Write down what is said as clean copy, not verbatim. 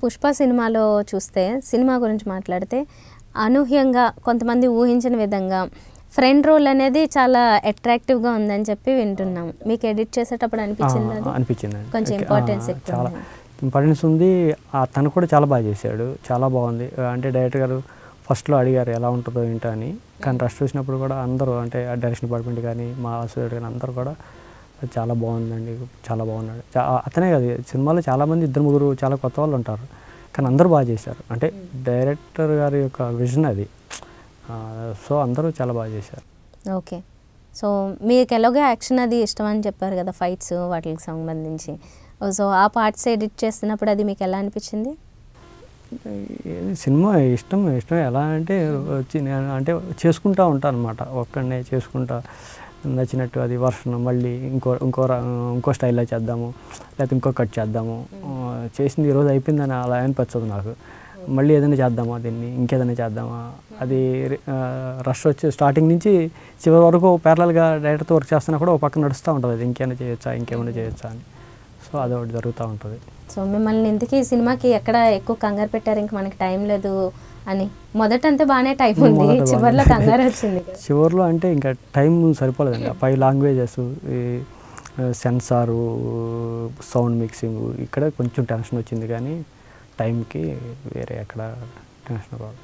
పుష్ప సినిమాలో చూస్తే సినిమా గురించి మాట్లాడితే అనూహ్యంగా కొంతమంది ఊహించిన విధంగా ఫ్రెండ్ రోల్ అనేది చాలా అట్రాక్టివ్గా ఉందని చెప్పి వింటున్నాం. మీకు ఎడిట్ చేసేటప్పుడు అనిపించింది? అనిపించింది కొంచెం ఇంపార్టెన్స్ చాలా ఇంపార్టెన్స్ ఉంది. తను కూడా చాలా బాగా చేశాడు, చాలా బాగుంది. అంటే డైరెక్టర్ గారు ఫస్ట్లో అడిగారు ఎలా ఉంటుందో ఏంటో అని, కానీ రష్ చూసినప్పుడు కూడా అందరూ అంటే డైరెక్షన్ డిపార్ట్మెంట్ కానీ మా సూర్యుడు కానీ అందరూ కూడా చాలా బాగుందండి, చాలా బాగున్నాడు. అతనే కాదు, సినిమాలో చాలామంది ఇద్దరు ముగ్గురు చాలా కొత్త వాళ్ళు ఉంటారు, కానీ అందరూ బాగా చేశారు. అంటే డైరెక్టర్ గారి యొక్క విజన్ అది. సో అందరూ చాలా బాగా చేశారు. ఓకే. సో మీకు ఎలాగో యాక్షన్ అది ఇష్టం అని చెప్పారు కదా, ఫైట్స్ వాటికి సంబంధించి. సో ఆ పార్ట్స్ ఎడిట్ చేస్తున్నప్పుడు అది మీకు ఎలా అనిపించింది? సినిమా ఇష్టమే ఎలా అంటే వచ్చి నేను అంటే చేసుకుంటూ ఉంటాను అనమాట, ఒక్కడనే చేసుకుంటా నచ్చినట్టు అది వర్షన్ మళ్ళీ ఇంకో స్టైల్లో చేద్దాము, లేకపోతే ఇంకో కట్ చేద్దాము, చేసింది ఈరోజు అయిపోయిందని అలా అనిపించదు నాకు. మళ్ళీ ఏదైనా చేద్దామా, దీన్ని ఇంకేదైనా చేద్దామా, అది రష్ వచ్చి స్టార్టింగ్ నుంచి చివరి వరకు ప్యారలల్గా డైరెక్టర్తో వర్క్ చేస్తున్నా కూడా ఒక పక్కన నడుస్తూ ఉంటుంది, అది ఇంకేమైనా చేయొచ్చా అని. సో అదొకటి జరుగుతూ ఉంటుంది. సో మిమ్మల్ని ఇంతకీ ఈ సినిమాకి ఎక్కడ ఎక్కువ కంగారు పెట్టారు, ఇంక మనకి టైం లేదు అని? మొదట అంతే బాగానే టైం ఉంది, చివరిలో కంగారు వచ్చింది. చివరిలో అంటే ఇంకా టైం సరిపోలేదండి. 5 లాంగ్వేజెస్, ఈ సెన్సారు, సౌండ్ మిక్సింగ్, ఇక్కడ కొంచెం టెన్షన్ వచ్చింది, కానీ టైంకి వేరే ఎక్కడ టెన్షన్ రాదు.